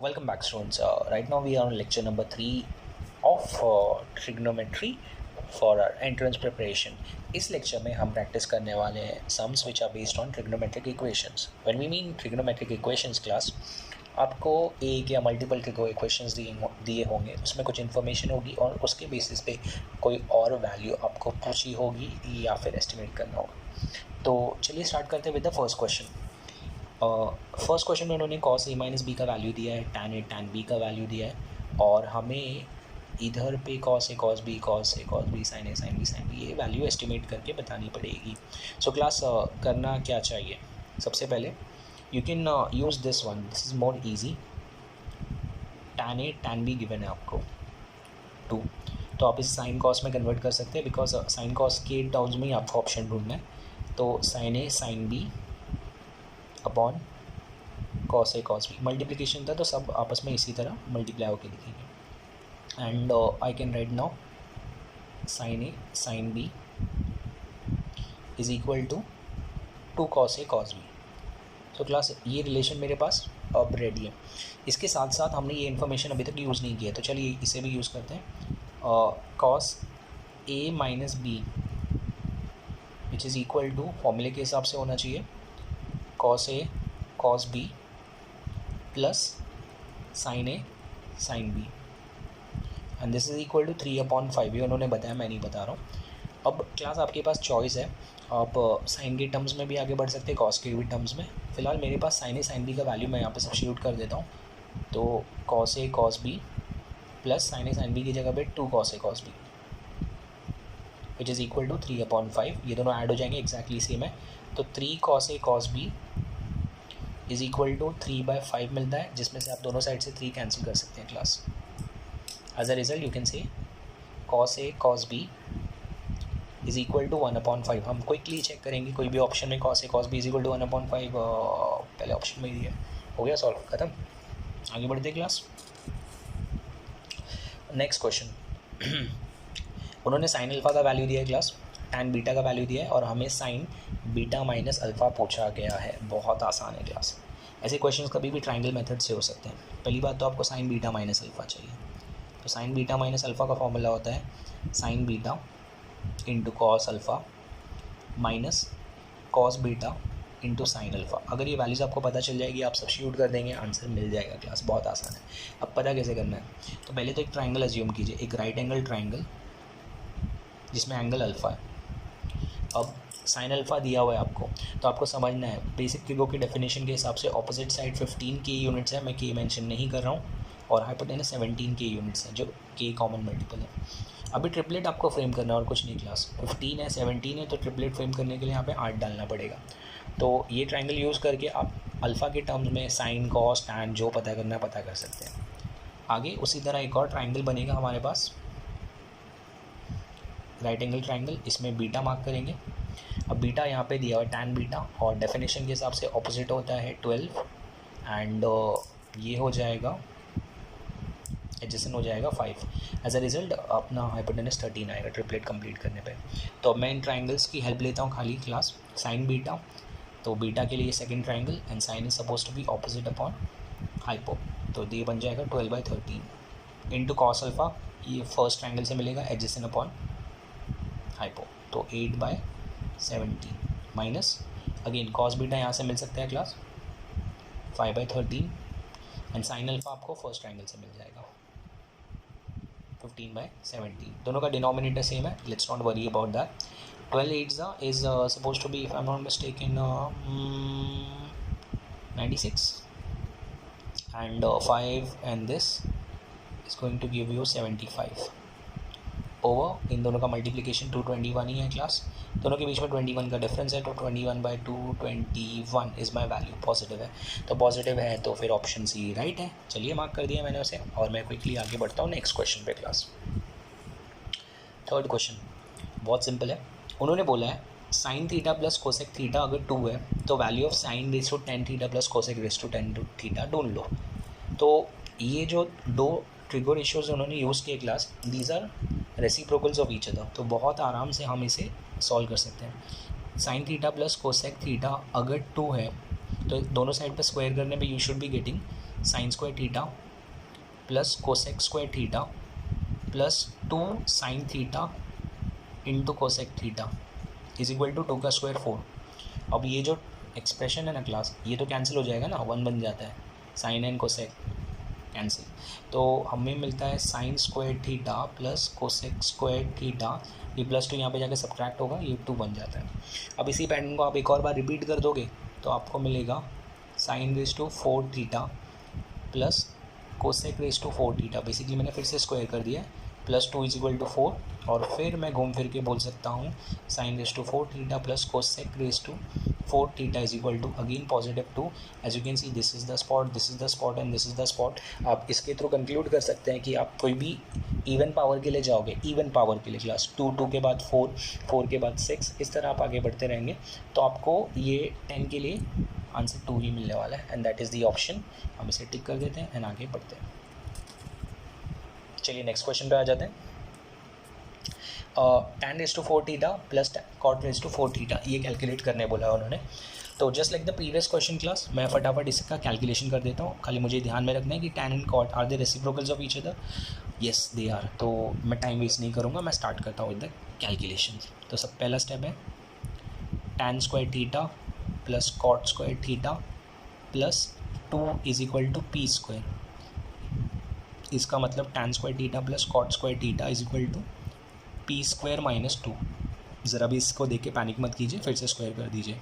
Welcome back, students. Right now we are on lecture number 3 of trigonometry for our entrance preparation. इस lecture में हम practice करने वाले हैं sums which are based on trigonometric equations. When we mean trigonometric equations class, आपको एक या multiple equations दिए होंगे, उसमें कुछ इन्फॉर्मेशन होगी और उसके बेसिस पे कोई और वैल्यू आपको पूछी होगी या फिर एस्टिमेट करना होगा. तो चलिए स्टार्ट करते हैं with the first question. First question में उन्होंने cos a माइनस बी का वैल्यू दिया है, tan a tan b का वैल्यू दिया है और हमें इधर पे cos a cos b sin a sin b ये वैल्यू एस्टिमेट करके बतानी पड़ेगी. सो क्लास करना क्या चाहिए? सबसे पहले you can use this one, this is more easy. tan a tan b given है आपको 2, तो आप इस sin cos में कन्वर्ट कर सकते हैं बिकॉज sin cos के टर्म्स में ही आपको ऑप्शन ढूंढना है. तो sin a sin b upon cos a cos b multiplication था तो सब आपस में इसी तरह मल्टीप्लाई होकर लिखेंगे. And I can write now sin a sin b is equal to 2 cos a cos b. तो क्लास ये रिलेशन मेरे पास अब रेडी है. इसके साथ साथ हमने ये इन्फॉर्मेशन अभी तक यूज़ नहीं किया, तो चलिए इसे भी यूज़ करते हैं. cos a minus B which is equal to फॉर्मूले के हिसाब से होना चाहिए cos a cos b plus sin a sin b and this is equal to 3/5. ये उन्होंने बताया, मैं नहीं बता रहा हूँ. अब क्लास आपके पास चॉइस है, आप साइन के टर्म्स में भी आगे बढ़ सकते हैं, कॉस के भी टर्म्स में. फिलहाल मेरे पास sin a sin b का वैल्यू मैं यहाँ पे सब्स्टिट्यूट कर देता हूँ. तो cos a cos b plus sin a sin b की जगह पे 2 cos a cos b which is equal to 3/5. ये दोनों ऐड हो जाएंगे, एक्जैक्टली सेम है. तो 3 cos a cos b is equal to 3/5 मिलता है, जिसमें से आप दोनों साइड से 3 कैंसिल कर सकते हैं class. As a result you can say cos a cos b is equal to 1/5. हम क्विकली चेक करेंगे, कोई भी ऑप्शन में cos a cos b is equal to 1/5 पहले ऑप्शन में ही दिया, हो गया सॉल्व, ख़त्म. आगे बढ़ते क्लास. Next question. उन्होंने साइन अल्फ़ा का वैल्यू दिया है क्लास, tan बीटा का वैल्यू दिया है और हमें साइन बीटा माइनस अल्फ़ा पूछा गया है. बहुत आसान है क्लास. ऐसे क्वेश्चंस कभी भी ट्रायंगल मेथड से हो सकते हैं. पहली बात तो आपको साइन बीटा माइनस अल्फ़ा चाहिए. तो साइन बीटा माइनस अल्फ़ा का फॉर्मूला होता है sign beta into cos alpha minus cos beta into sine alpha. अगर ये वैल्यूज़ आपको पता चल जाएगी, आप सब्स्टिट्यूट कर देंगे, आंसर मिल जाएगा क्लास. बहुत आसान है. अब पता कैसे करना है? तो पहले तो एक ट्राइंगल अज्यूम कीजिए, एक राइट एंगल ट्राइंगल जिसमें एंगल अल्फ़ा है. अब साइन अल्फ़ा दिया हुआ है आपको, तो आपको समझना है बेसिक ट्रिगो की डेफिनेशन के हिसाब से ऑपोजिट साइड 15 के यूनिट्स है, मैं के मेंशन नहीं कर रहा हूँ, और हाइपोटेनस 17 के यूनिट्स हैं, जो के कॉमन मल्टीपल है. अभी ट्रिपलेट आपको फ्रेम करना है और कुछ नहीं क्लास. 15 है 17 है, तो ट्रिपलेट फ्रेम करने के लिए यहाँ पे 8 डालना पड़ेगा. तो ये ट्राइंगल यूज़ करके आप अल्फ़ा के टर्म्स में साइन कॉस टैन जो पता करना पता कर सकते हैं. आगे उसी तरह एक और ट्राइंगल बनेगा हमारे पास, राइट एंगल ट्राइंगल, इसमें बीटा मार्क करेंगे. अब बीटा यहाँ पे दिया हुआ है टैन बीटा, और डेफिनेशन के हिसाब से ऑपोजिट होता है 12 एंड ये हो जाएगा एडजेसेंट हो जाएगा 5. एज अ रिजल्ट अपना हाइपोटेनस 13 आएगा ट्रिपलेट कंप्लीट करने पे. तो अब मैं इन ट्राइंगल्स की हेल्प लेता हूँ खाली क्लास. साइन बीटा, तो बीटा के लिए second triangle and sine is suppose to be opposite upon hypo, तो ये बन जाएगा 12/13 इंटू कॉस अल्फ़ा, ये फर्स्ट ट्राइंगल से मिलेगा एडजेसेंट अपॉन हाइपो, तो 8/17 माइनस अगेन कॉस बीटा यहाँ से मिल सकता है क्लास 5/13 एंड साइन अल्फ़ा आपको फर्स्ट ट्राइंगल से मिल जाएगा 15/17. दोनों का डिनोमिनेटर सेम है, let's not worry about that. 12/8 is suppose to be, if I am not mistaken, 96 and 5 and this is going to give you 75 over. इन दोनों का मल्टीप्लिकेशन 221 ही है क्लास. दोनों के बीच में 21 का डिफरेंस है, तो 21/2 21 इज़ माई वैल्यू. पॉजिटिव है, तो पॉजिटिव है तो फिर ऑप्शन सी राइट है. चलिए मार्क कर दिया मैंने उसे, और मैं क्विकली आगे बढ़ता हूँ नेक्स्ट क्वेश्चन पे क्लास. थर्ड क्वेश्चन बहुत सिंपल है. उन्होंने बोला है sine theta plus cosec theta अगर 2 है, तो value of sine raise to ten theta plus cosec raise to ten theta ढूंढ लो. तो ये जो दो ट्रिगो रेशियोज उन्होंने यूज़ किए class, these are reciprocals of each other, तो बहुत आराम से हम इसे सॉल्व कर सकते हैं. Sine theta plus cosec theta अगर 2 है, तो दोनों साइड पर स्क्वायर करने पे you should be getting sine square theta plus cosec square theta plus 2 sine theta into cosec theta is equal to 2 का स्क्वायर 4। अब ये जो एक्सप्रेशन है ना क्लास, ये तो कैंसिल हो जाएगा ना, 1 बन जाता है, साइन एंड कोसेक कैंसिल, तो हमें मिलता है sine square theta plus cosec square theta, ये प्लस 2 यहाँ पे जाकर सब्ट्रैक्ट होगा, ये 2 बन जाता है। अब इसी पैटर्न को आप एक और बार रिपीट कर दोगे तो आपको मिलेगा sine raise to 4 theta plus cosec raise to 4 theta, basically मैंने फिर से स्क्वायर कर दिया है, प्लस 2 इज इक्वल टू 4, और फिर मैं घूम फिर के बोल सकता हूँ sine raise to 4 theta plus cosec raise to 4 theta is equal to again positive 2। As you can see this is the spot, this is the spot and this is the spot. आप इसके through conclude कर सकते हैं कि आप कोई भी even power के लिए जाओगे, इवन पावर के लिए क्लास 2 के बाद 4, 4 के बाद 6, इस तरह आप आगे बढ़ते रहेंगे तो आपको ये 10 के लिए आंसर 2 ही मिलने वाला है, and that is the option. हम इसे टिक कर देते हैं एंड आगे बढ़ते हैं। चलिए नेक्स्ट क्वेश्चन पे आ जाते हैं। tan raise to 4 theta plus cot raise to 4 theta, ये कैलकुलेट करने बोला है उन्होंने। तो just like the previous question class, मैं फटाफट इसका कैलकुलेशन कर देता हूँ। खाली मुझे ध्यान में रखना है कि tan and cot are they reciprocals of each other, yes they are. तो मैं टाइम वेस्ट नहीं करूँगा, मैं स्टार्ट करता हूँ विद द कैलकुलेशन। तो सब पहला स्टेप है tan square theta plus cot square theta plus 2 is equal to P square. इसका मतलब tan square theta plus cot square theta is equal to P square minus 2। ज़रा भी इसको देख के पैनिक मत कीजिए, फिर से स्क्वायर कर दीजिए।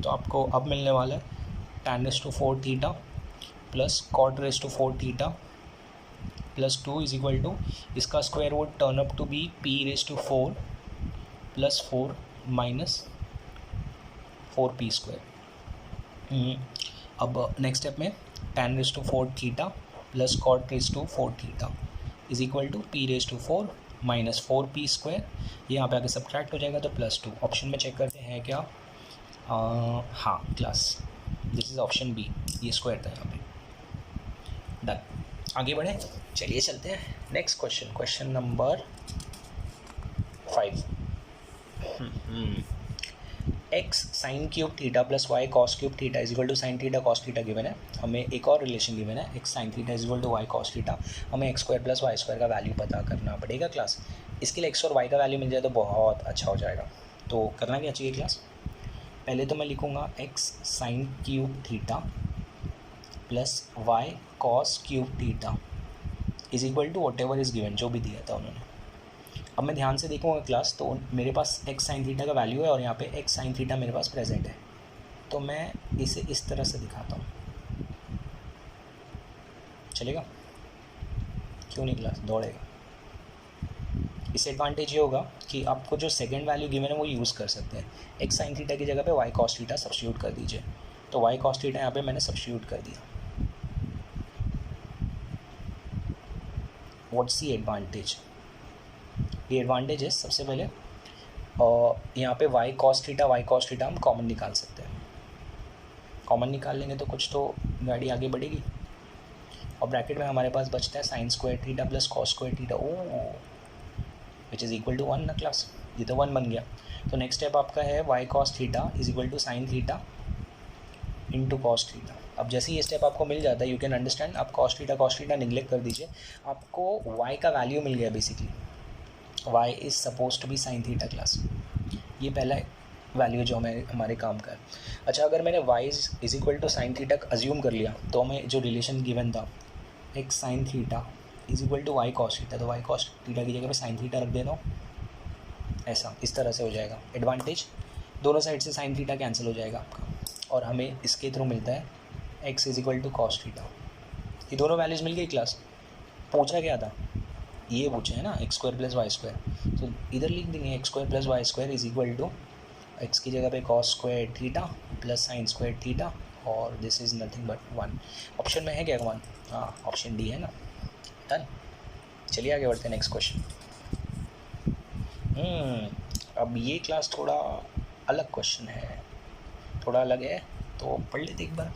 तो आपको अब मिलने वाला है tan raise to 4 theta plus cot raise to 4 theta plus 2 is equal to, इसका square would turn up to be P raise to 4 plus 4 minus 4 P square. अब नेक्स्ट स्टेप में tan raise to 4 theta plus cot raise to 4 theta is equal to P raise to 4 minus 4 P square, ये यहाँ पे आके subtract हो जाएगा तो plus 2। Option में चेक करते हैं क्या, हाँ class this is option B, ये स्क्वायर था यहाँ पे। डन, आगे बढ़े, चलिए चलते हैं next question, question number 5। X sine cube theta plus Y cos cube theta is equal to sine theta cos theta given है। हमें एक और रिलेशन गिवन है, X sine theta is equal to Y cos theta. हमें X square plus Y square का value पता करना पड़ेगा क्लास। इसके लिए एक्स और वाई का वैल्यू मिल जाए तो बहुत अच्छा हो जाएगा। तो करना क्या चाहिए क्लास, पहले तो मैं लिखूँगा x sine cube theta plus Y cos cube theta is equal to whatever is given, जो भी दिया था उन्होंने। अब मैं ध्यान से देखूँगा क्लास, तो मेरे पास एक्स साइन थीटा का वैल्यू है और यहाँ पे एक्स साइन थीटा मेरे पास प्रेजेंट है, तो मैं इसे इस तरह से दिखाता हूँ, चलेगा? क्यों नहीं क्लास, दौड़ेगा। इससे एडवांटेज ये होगा कि आपको जो सेकंड वैल्यू गिवन है वो यूज़ कर सकते हैं। एक्स साइन थीटा की जगह पे वाई कॉस थीटा सब्स्टिट्यूट कर दीजिए, तो वाई कॉस थीटा यहाँ पे मैंने सब्स्टिट्यूट कर दिया। व्हाट्स दी एडवांटेज, ये एडवांटेज है सबसे पहले यहाँ पे वाई कॉस थीटा हम कॉमन निकाल सकते हैं। कॉमन निकाल लेंगे तो कुछ तो गाड़ी आगे बढ़ेगी। और ब्रैकेट में हमारे पास बचता है sine square theta plus cos square theta, oh which is equal to 1 ना क्लास, ये तो 1 बन गया। तो नेक्स्ट स्टेप आपका है y cos theta is equal to sine theta into cos theta. अब जैसे ये स्टेप आपको मिल जाता है, यू कैन अंडरस्टैंड, आप कॉस थीटा निगलेक्ट कर दीजिए, आपको वाई का वैल्यू मिल गया basically. y is suppose to be sine theta class, ये पहला वैल्यू जो हमारे काम का है। अच्छा, अगर मैंने y is equal to sine theta assume कर लिया तो हमें जो रिलेशन गिवन था x sine theta is equal to Y cos theta, तो वाई कॉस थीटा की जगह पे साइन थीटा रख देना, ऐसा इस तरह से हो जाएगा। एडवांटेज, दोनों साइड से साइन थीटा कैंसिल हो जाएगा आपका, और हमें इसके थ्रू मिलता है x is equal to cos theta. ये दोनों वैल्यूज़ मिल गई क्लास। पूछा क्या था, ये पूछे है ना, X square plus Y square, तो इधर लिख देंगे X square plus Y square is equal to X की जगह पे cos square theta plus sine square theta, और this is nothing but 1। Option में है क्या 1? हाँ, ऑप्शन डी है ना। डन, चलिए आगे बढ़ते हैं नेक्स्ट क्वेश्चन। अब ये क्लास थोड़ा अलग क्वेश्चन है, थोड़ा अलग है, तो पढ़ लेते एक बार।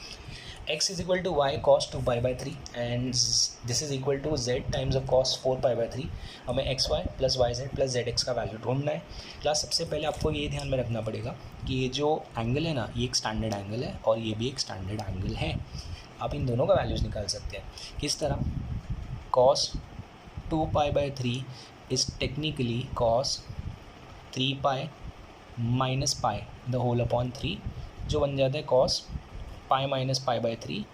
x is equal to Y cos 2π/3 and this is equal to z times of cos 4π/3। हमें X Y plus Y Z plus Z X का वैल्यू ढूंढना है। क्लास सबसे पहले आपको ये ध्यान में रखना पड़ेगा कि ये जो एंगल है ना, ये एक स्टैंडर्ड एंगल है और ये भी एक स्टैंडर्ड एंगल है। आप इन दोनों का वैल्यूज़ निकाल सकते हैं। किस तरह? cos 2π/3 is technically cos 3π minus pi the whole upon 3, जो बन जाता है cos पाई माइनस π/3,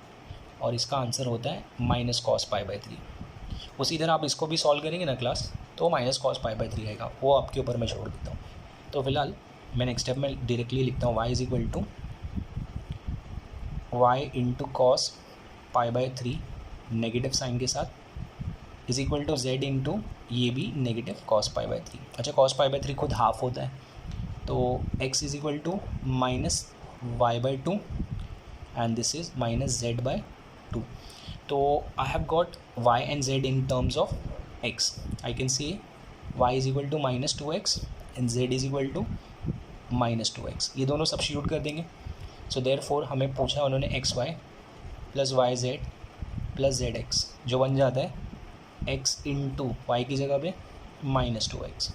और इसका आंसर होता है माइनस cos π/3। उसी तरह आप इसको भी सॉल्व करेंगे ना क्लास, तो माइनस cos π/3 आएगा, वो आपके ऊपर मैं छोड़ देता हूँ। तो फिलहाल मैं नेक्स्ट स्टेप में डायरेक्टली लिखता हूँ y is equal to y into cos π/3 negative sign के साथ is equal to z into ये भी नेगेटिव cos π/3। अच्छा, cos π/3 खुद हाफ होता है, तो x is equal to minus y/2 and this is minus z/2। तो I have got y and z in terms of x। I can see y is equal to minus 2x and z is equal to minus 2x। ये दोनों substitute कर देंगे। So therefore हमें पूछा उन्होंने x Y plus Y Z plus Z x, जो बन जाता है x इंटू वाई की जगह पे minus 2x,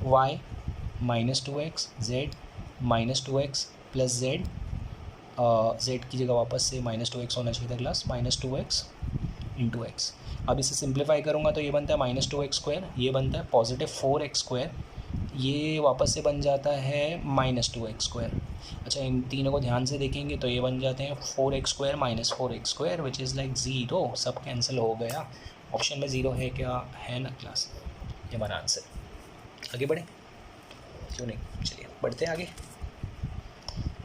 y minus 2x, z minus 2x plus z, z की जगह वापस से माइनस 2x होना चाहिए था class, minus 2x into x. अब इसे सिंप्लीफाई करूँगा तो ये बनता है माइनस 2x स्क्वायर, ये बनता है पॉजिटिव 4x स्क्वायर, ये वापस से बन जाता है माइनस 2x स्क्वायर। अच्छा, इन तीनों को ध्यान से देखेंगे तो ये बन जाते हैं 4x square minus 4x square which is like 0। सब कैंसिल हो गया। ऑप्शन में 0 है क्या? है ना क्लास, ये हमारा आंसर। आगे बढ़े क्यों नहीं, चलिए बढ़ते हैं आगे।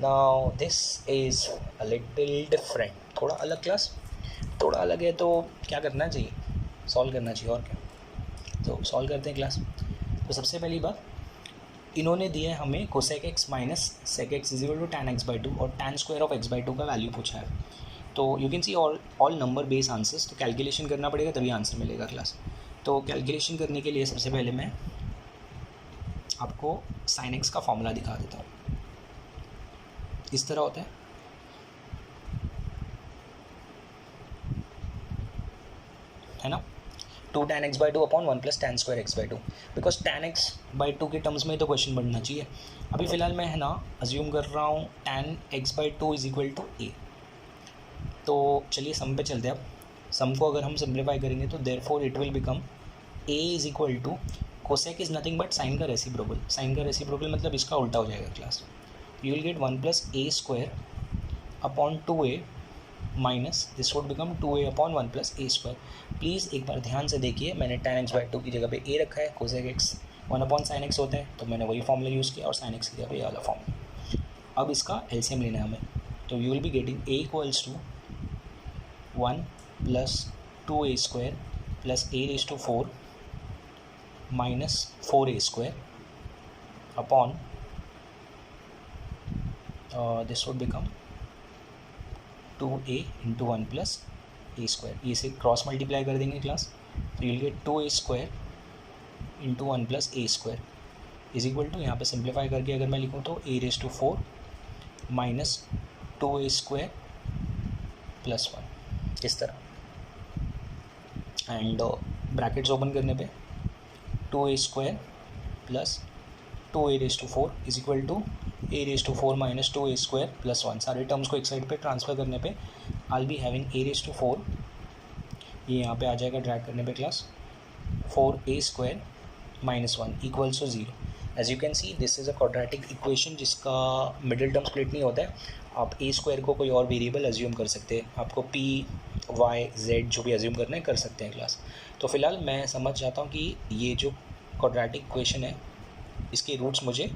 Now this is a little different, थोड़ा अलग क्लास, थोड़ा अलग है तो क्या करना चाहिए? सॉल्व करना चाहिए, और क्या। तो सॉल्व करते हैं क्लास। तो सबसे पहली बात, इन्होंने दिया है हमें cosec x minus sec x is equal to tan x/2 और tan स्क्वायर ऑफ x/2 का वैल्यू पूछा है। तो you can see all number base answers, तो कैलकुलेशन करना पड़ेगा तभी आंसर मिलेगा क्लास। तो कैलकुलेशन करने के लिए सबसे पहले मैं आपको sin x का फॉर्मूला दिखा देता हूँ। इस तरह होता है ना, 2 tan x/2 upon 1 plus tan square x/2, because tan x/2 के टर्म्स में तो क्वेश्चन बनना चाहिए। अभी फ़िलहाल मैं है ना अज्यूम कर रहा हूँ tan x/2 is equal to a। तो चलिए सम पे चलते हैं। अब सम को अगर हम सिंप्लीफाई करेंगे तो therefore it will become a is equal to cosec is nothing but sine का रेसिप्रोकल। साइन का रेसिप्रोकल मतलब इसका उल्टा हो जाएगा class. You will get 1 plus a square upon 2a minus this would become 2a upon 1 plus a square. Please एक बार ध्यान से देखिए, मैंने tan x/2 की जगह पे a रखा है, cosec x 1 upon sine x होता है, तो मैंने वही फॉर्मूला यूज़ किया और साइन x की जगह पे ये वाला फॉर्मूला। अब इसका एलसीएम लेना है हमें, तो you will be getting a equals to 1 plus 2a square plus a raise to 4 minus 4a square upon this would become 2a into 1 plus a square. ये से क्रॉस मल्टीप्लाई कर देंगे क्लास, तो you will get 2a square into 1 plus a square is equal to, यहाँ पे simplify करके अगर मैं लिखूँ तो a raise to 4 minus 2a square plus 1, इस तरह। एंड ब्रैकेट्स ओपन करने पे 2a square plus 2a raise to 4 is equal to a raise to 4 minus 2a square plus 1। सारे टर्म्स को एक साइड पे ट्रांसफ़र करने पे I be having a raise to 4, ये यहाँ पे आ जाएगा ड्रैग करने पे class, 4a square minus 1 equals to 0। As you can see this is a quadratic equation जिसका मिडिल टर्म स्प्लिट नहीं होता है। आप a स्क्वायर को कोई और वेरिएबल अज्यूम कर सकते हैं, आपको p y z जो भी अज्यूम करना है कर सकते हैं क्लास। तो फिलहाल मैं समझ जाता हूँ कि ये जो क्वाड्रेटिक इक्वेशन है इसके रूट्स मुझे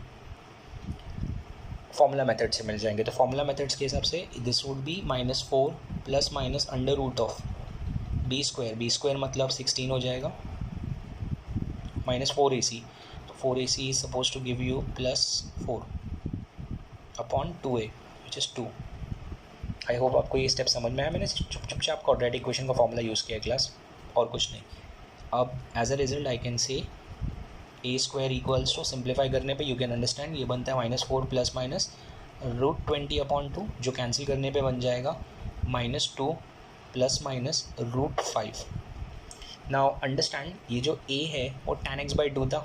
फॉर्मूला मेथड से मिल जाएंगे। तो फॉर्मूला मेथड्स के हिसाब से this would be -4 plus minus under root of b square मतलब 16 हो जाएगा माइनस 4ac, तो 4ac is suppose to give you plus 4 upon 2a which is 2। I hope आपको ये स्टेप समझ में आया। मैंने चुपचाप क्वाड्रेटिक इक्वेशन का फॉर्मूला यूज़ किया क्लास, और कुछ नहीं। अब as a result I can say a square equals to, simplify करने पे यू कैन अंडरस्टैंड ये बनता है -4 प्लस माइनस √20 अपॉन 2, जो कैंसिल करने पे बन जाएगा -2 प्लस माइनस √5। नाउ अंडरस्टैंड, ये जो a है वो tan x/2 था,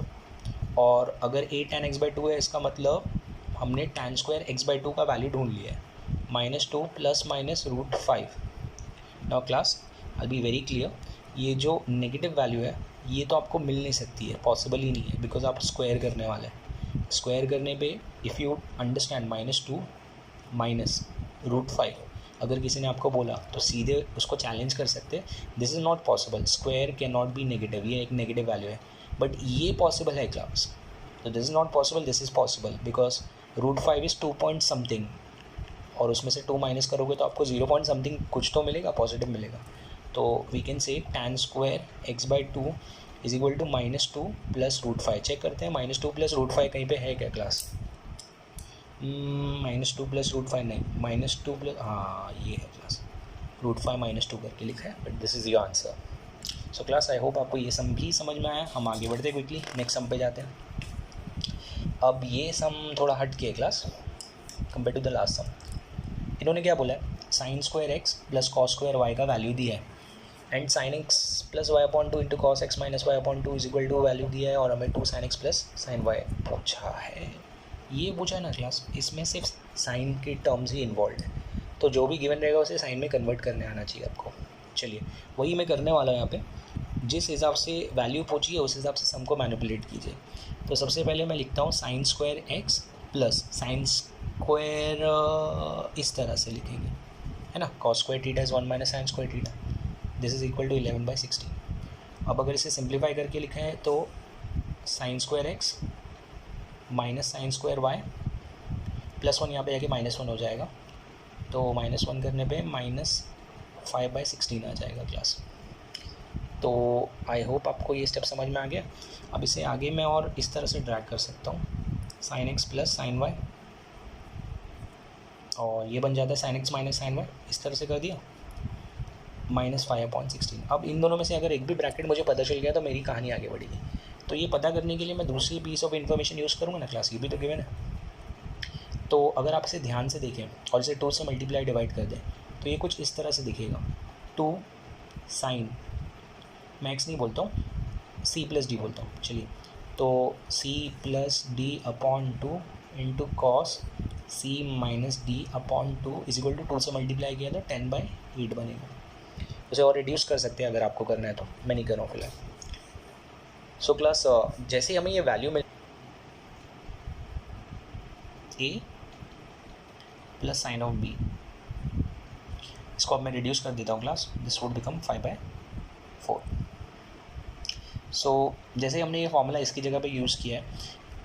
और अगर a tan x/2 है इसका मतलब हमने tan स्क्वायर x/2 का वैल्यू ढूंढ लिया है। -2 plus minus √5। Now class I be very clear, ये जो नेगेटिव वैल्यू है ये तो आपको मिल नहीं सकती है, पॉसिबल ही नहीं है, बिकॉज आप स्क्वायर करने वाले हैं। स्क्वायर करने पे इफ़ यू अंडरस्टैंड -2 माइनस √5, अगर किसी ने आपको बोला तो सीधे उसको चैलेंज कर सकते, this is not possible, square can not be negative, ये एक नेगेटिव वैल्यू है, बट ये पॉसिबल है क्लास। तो this is not possible, this is possible, because √5 is 2 point something, और उसमें से 2 माइनस करोगे तो आपको 0 पॉइंट समथिंग कुछ तो मिलेगा, पॉजिटिव मिलेगा। तो we can say tan square x/2 is equal to -2 plus √5। Check करते हैं -2 प्लस √5 कहीं पे है क्या क्लास? -2 प्लस √5 नहीं, -2 प्लस, हाँ ये है क्लास, √5 -2 करके लिखा है, but this is your answer. So class I hope आपको ये सम भी समझ में आया। हम आगे बढ़ते क्विकली नेक्स्ट सम पे जाते हैं। अब ये सम थोड़ा हट के class compare to the last sum. इन्होंने क्या बोला है, sin square x plus cos square y का वैल्यू दिया है, and sin x plus y/2 into cos x minus y/2 is equal to value दिया है, और हमें 2 sin x plus sin y पूछा है। ये पूछा है ना क्लास, इसमें सिर्फ साइन के टर्म्स ही इन्वॉल्व है, तो जो भी गिवन रहेगा उसे साइन में कन्वर्ट करने आना चाहिए आपको। चलिए वही मैं करने वाला हूँ यहाँ पे, जिस हिसाब से वैल्यू पूछी है उस हिसाब से सम को मैनिपुलेट कीजिए। तो सबसे पहले मैं लिखता हूँ sin square x plus sine square, इस तरह से लिखेंगे है ना, cos square theta is 1 minus sine square theta, this is equal to 11/16। अब अगर इसे सिंप्लीफाई करके लिखा है तो sine square x minus sine square y plus 1 यहाँ पे जाके -1 हो जाएगा, तो -1 करने पे -5/16 आ जाएगा क्लास। तो आई होप आपको ये स्टेप समझ में आ गया। अब इसे आगे मैं और इस तरह से ड्रैग कर सकता हूँ, sin x plus sine y, और ये बन जाता है sin x minus sine y, इस तरह से कर दिया, -5/16। अब इन दोनों में से अगर एक भी ब्रैकेट मुझे पता चल गया तो मेरी कहानी आगे बढ़ेगी। तो ये पता करने के लिए मैं दूसरी पीस ऑफ इन्फॉर्मेशन यूज़ करूँगा ना क्लास, ये भी तो गिवन है। तो अगर आप इसे ध्यान से देखें और इसे 2 से मल्टीप्लाई डिवाइड कर दें तो ये कुछ इस तरह से दिखेगा, 2 साइन, मैं x नहीं बोलता हूँ, c प्लस डी बोलता हूँ, चलिए, तो c plus d upon 2 into cos c minus d upon 2 is equal to 2 से मल्टीप्लाई किया तो 10/8 बनेगा। उसे और रिड्यूस कर सकते हैं अगर आपको करना है तो, मैं नहीं कर रहा हूँ फिलहाल। सो क्लास जैसे हमें ये value mill a plus sign of b, इसको अब मैं रिड्यूस कर देता हूँ क्लास, दिस वुड बिकम 5/4। सो जैसे हमने ये फॉर्मूला इसकी जगह पे यूज़ किया है,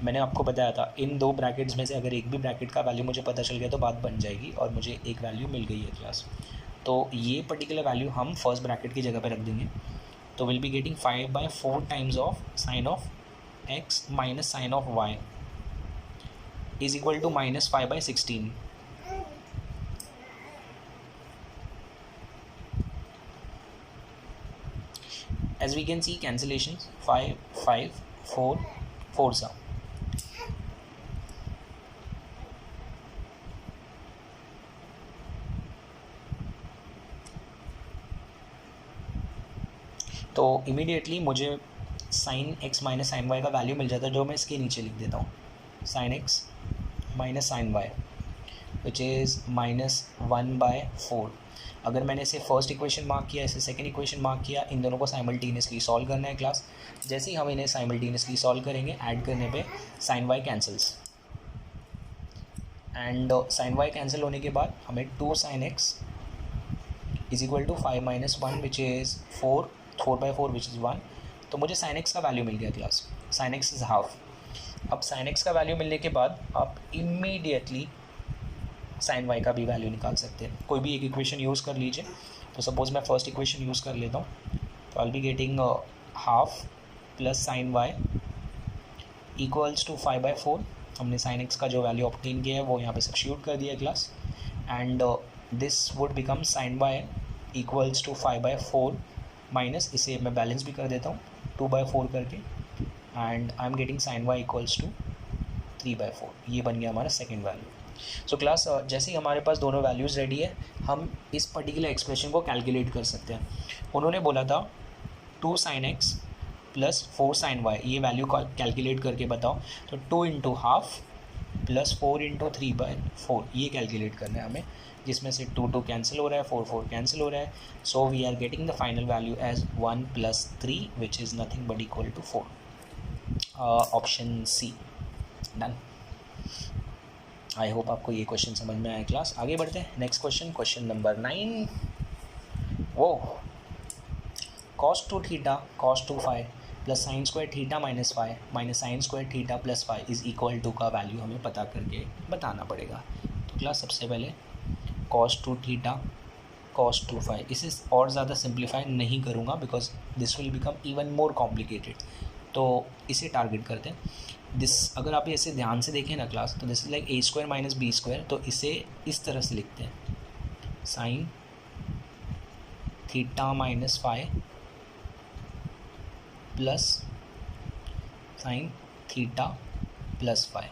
मैंने आपको बताया था इन दो ब्रैकेट्स में से अगर एक भी ब्रैकेट का वैल्यू मुझे पता चल गया तो बात बन जाएगी, और मुझे एक वैल्यू मिल गई है क्लास। तो ये पर्टिकुलर वैल्यू हम फर्स्ट ब्रैकेट की जगह पे रख देंगे, तो will be getting 5/4 times of sine of x minus sine of y is equal to -5/16। As we can see cancellations, 5, 5, 4, 4 सा, तो इमीडिएटली मुझे sine x minus sine y का वैल्यू मिल जाता है, जो मैं इसके नीचे लिख देता हूँ, sine x minus sine y which is -1/4। अगर मैंने इसे फर्स्ट इक्वेशन मार्क किया, इसे सेकंड इक्वेशन मार्क किया, इन दोनों को साइमल्टेनियसली सॉल्व करना है क्लास। जैसे ही हम इन्हें साइमल्टेनियसली सॉल्व करेंगे, ऐड करने पे sine y cancels, and sine y cancel होने के बाद हमें 2 sin x is equal to 5 - 1 which is 4/4 which is 1। तो मुझे sin x का वैल्यू मिल गया class, sin x is half. अब sin x का वैल्यू मिलने के बाद आप इमीडिएटली sin y का भी वैल्यू निकाल सकते हैं, कोई भी एक इक्वेशन यूज़ कर लीजिए। तो सपोज़ मैं फर्स्ट इक्वेशन यूज़ कर लेता हूँ, तो I will be getting half plus sin y equals to 5/4। हमने sin x का जो वैल्यू ऑब्टेन किया है वो यहाँ पे सब्स्टिट्यूट कर दिया है class, and this would become sin y equals to 5/4 minus, इसे मैं बैलेंस भी कर देता हूँ 2/4 करके, and I am getting sin y equals to 3/4। ये बन गया हमारा सेकेंड वैल्यू। सो क्लास जैसे ही हमारे पास दोनों वैल्यूज़ रेडी है, हम इस पर्टिकुलर एक्सप्रेशन को कैलकुलेट कर सकते हैं। उन्होंने बोला था 2 sin x plus 4 sin y, ये वैल्यू कैलकुलेट करके बताओ। तो 2 इंटू हाफ प्लस 4 × 3/4 ये कैलकुलेट करना है हमें, जिसमें से 2 कैंसिल हो रहा है, 4 कैंसिल हो रहा है. So we are getting the final value as 1 + 3 which is nothing but equal to 4. Option c. Done. I hope आपको ये क्वेश्चन समझ में आया क्लास. आगे बढ़ते हैं. Next question number 9. वो cos 2 theta cos 2 phi plus sine square theta minus phi minus sine square theta plus phi is equal to का वैल्यू हमें पता करके बताना पड़ेगा. तो क्लास सबसे पहले cos 2 थीटा cos 2 फाई, इसे और ज़्यादा सिंप्लीफाई नहीं करूँगा because this will become even more complicated. तो इसे टारगेट करते हैं. दिस अगर आप ऐसे ध्यान से देखें ना क्लास, तो this is like a² - b². तो इसे इस तरह से लिखते हैं, sine theta minus phi plus sine theta plus phi.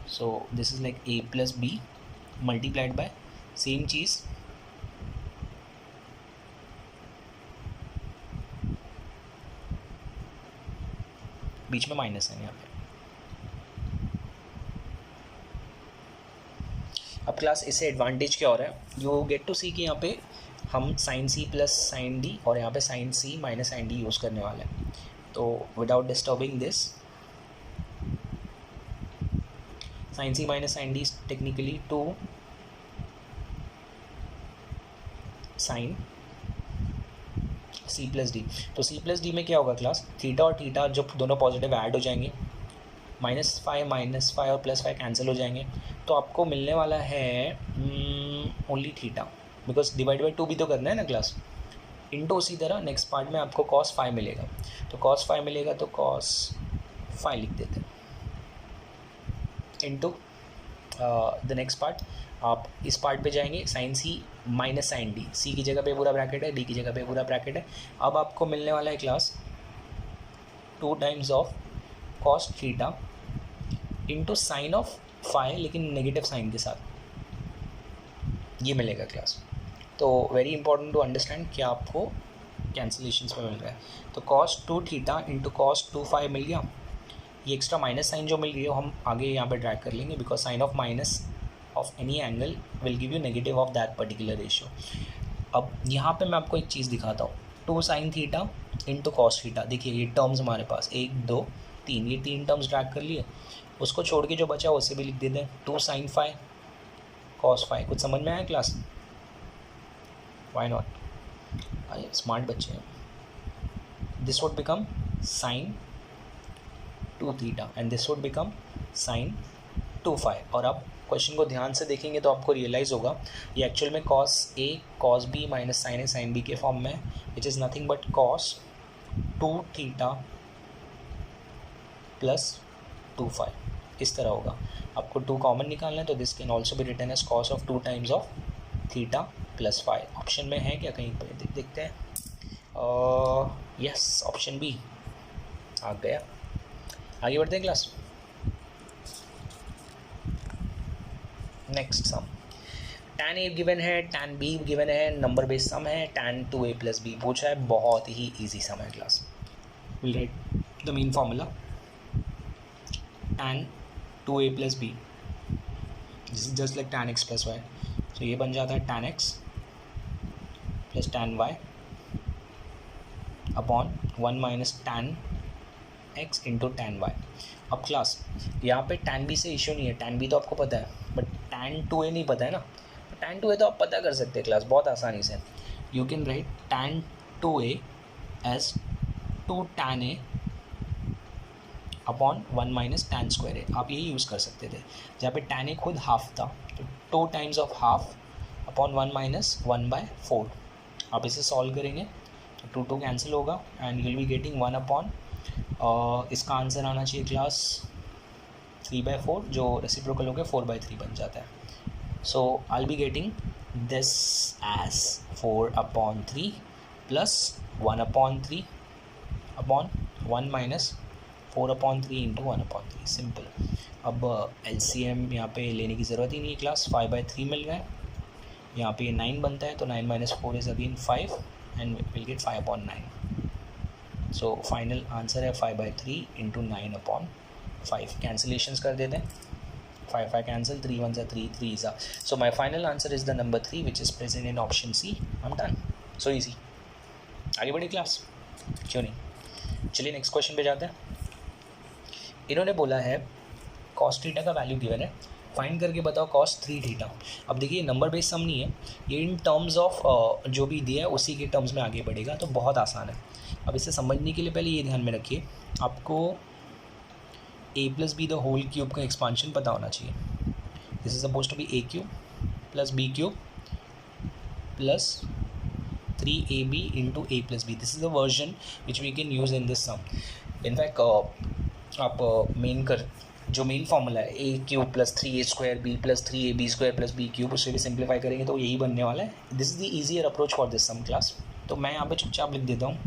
So this is like a + b multiplied by same चीज़ बीच में माइनस है यहाँ पे. अब क्लास इससे एडवांटेज क्या हो रहा है, यू गेट टू सी कि यहाँ पे हम साइन सी प्लस साइन डी और यहाँ पे sine c minus sine d use करने वाले हैं. तो without disturbing this, sine c minus sine d technically 2 sine C plus D. तो सी प्लस डी में क्या होगा क्लास, थीटा और थीटा जब दोनों पॉजिटिव ऐड हो जाएंगे, -5 और +5 कैंसिल हो जाएंगे. तो आपको मिलने वाला है only theta, because divide by 2 भी तो करना है ना क्लास. इनटू उसी तरह नेक्स्ट पार्ट में आपको cos 5 मिलेगा. तो cos 5 मिलेगा तो cos 5 लिख देते हैं इनटू द नेक्स्ट पार्ट. आप इस पार्ट पे जाएंगे, sign c minus sine D, सी की जगह पे पूरा ब्रैकेट है, डी की जगह पे पूरा ब्रैकेट है. अब आपको मिलने वाला है class 2 times of cos theta into sine of phi, लेकिन नेगेटिव साइन के साथ, ये मिलेगा क्लास. तो वेरी इंपॉर्टेंट टू अंडरस्टैंड क्या आपको कैंसिलेशंस में मिल रहा है. तो cos 2 theta into cos 2 phi मिल गया. ये एक्स्ट्रा माइनस साइन जो मिल रही है हम आगे यहाँ पे ड्रैग कर लेंगे, because sign of minus of any angle will give you negative of that particular ratio. अब यहाँ पे मैं आपको एक चीज़ दिखाता हूँ, 2 sine theta into cos theta. देखिए ये टर्म्स हमारे पास 1 2 3, ये 3 टर्म्स ड्रैग कर लिए. उसको छोड़ के जो बचा उसे भी लिख देते हैं, 2 साइन फाई cos फाई. कुछ समझ में आया क्लास? वाई नॉट, आइए स्मार्ट बच्चे हैं. This would become sine 2 theta and this would become sine 2 phi. और आप क्वेश्चन को ध्यान से देखेंगे तो आपको रियलाइज़ होगा ये एक्चुअल में cos A cos B minus sine A sine B के फॉर्म में, which is nothing but cos 2 theta plus 2 phi. इस तरह होगा. आपको 2 कॉमन निकालना है, तो this can also be written as cos of 2 times of theta plus phi. Option में है क्या कहीं पर, देखते हैं. यस, ऑप्शन बी आ गया. आगे बढ़ते हैं class. Next sum, tan A given है, tan B गिवन है, नंबर बेस्ड सम है, tan 2A + B पूछा है. बहुत ही इजी सम है class. Will write the main formula, tan 2A + B this is just like tan x + y. तो ये बन जाता है tan x plus tan y upon 1 minus tan x into tan y. अब क्लास यहाँ पे tan b से issue नहीं है, tan b तो आपको पता है, बट tan 2a नहीं पता है ना. tan 2a तो आप पता कर सकते हैं क्लास बहुत आसानी से. You can write tan 2a as 2 tan a upon 1 minus tan square a. आप यही यूज़ कर सकते थे. जहाँ पे tan a खुद हाफ था, तो 2 times of half upon 1 minus 1/4. आप इसे सॉल्व करेंगे तो 2 कैंसिल होगा and you will be getting 1 upon, इसका आंसर आना चाहिए क्लास 3/4, जो रेसिप्रोकल हो गया 4/3 बन जाता है. So I will be getting this as 4/3 plus 1/3 upon 1 minus 4/3 into 1/3. Simple. अब LCM यहाँ पे लेने की ज़रूरत ही नहीं है क्लास. 5/3 मिल रहा है, यहाँ पे 9 बनता है, तो 9 minus 4 is again 5 and will get 5/9. So final answer है 5/3 इंटू 9/5. कैंसिलेशंस कर देते हैं. 5 5 cancel, 3 1s are 3, 3s are. So my final answer is the number 3 which is present in option C. I'm done. So easy. आगे बढ़ी class, क्यों नहीं. चलिए next question पे जाते हैं. इन्होंने बोला है cos थीटा का वैल्यू गिवन है, फाइंड करके बताओ cos 3 थीटा. अब देखिए नंबर बेस्ड सम नहीं है ये, इन टर्म्स ऑफ जो भी दिया है उसी के टर्म्स में आगे बढ़ेगा, तो बहुत आसान है. अब इसे समझने के लिए पहले ये ध्यान में रखिए, आपको a plus B the whole cube का एक्सपांशन पता होना चाहिए. This is suppose to be a cube plus b cube plus 3ab into a plus B. This is the version which we can use in this sum. In fact आप जो main formula है a cube plus 3a square b plus 3ab square plus b cube, उससे भी simplify करेंगे तो यही बनने वाला है. This is the easier approach for this sum class. तो मैं यहाँ पे चुपचाप लिख देता हूँ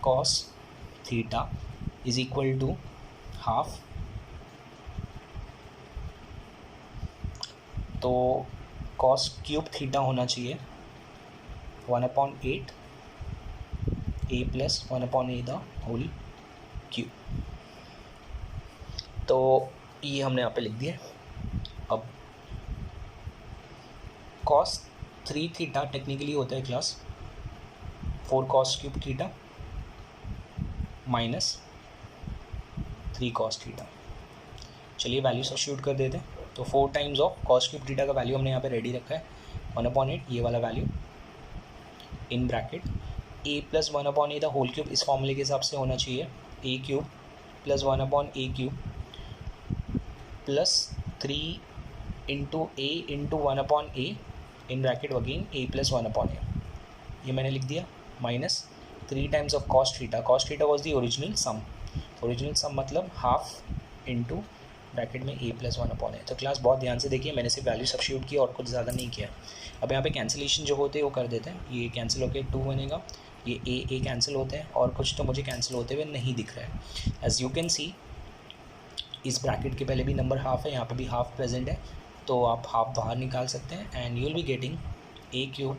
cos theta is equal to half. तो cos क्यूब थीटा होना चाहिए 1/8 a plus 1/a the whole cube. तो ये हमने यहाँ पे लिख दिया. अब cos 3 थीटा टेक्निकली होता है class 4 cos cube theta minus 3 cos theta. चलिए वैल्यू सब्स्टिट्यूट कर देते हैं. तो 4 times of cos cube theta का वैल्यू हमने यहाँ पे रेडी रखा है 1/8 ये वाला value in bracket a plus 1/a the whole cube. इस फॉर्मूले के हिसाब से होना चाहिए a cube plus 1/a cube plus 3 into a into 1/a in bracket again a plus 1/a. ये मैंने लिख दिया minus 3 times of cos theta. cos theta was the original sum. Original sum मतलब हाफ इंटू ब्रैकेट में a plus 1/a. तो class बहुत ध्यान से देखिए, मैंने सिर्फ वैल्यू सब्स्टिट्यूट किया और कुछ ज़्यादा नहीं किया. अब यहाँ पे कैंसिलेशन जो होते हैं वो कर देते हैं. ये कैंसिल होकर 2 बनेगा, ये a कैंसिल होते हैं और कुछ तो मुझे कैंसिल होते हुए नहीं दिख रहा है. एज यू कैन सी इस ब्रैकेट के पहले भी नंबर हाफ है, यहाँ पे भी हाफ प्रेजेंट है, तो आप हाफ बाहर निकाल सकते हैं and you will be getting a cube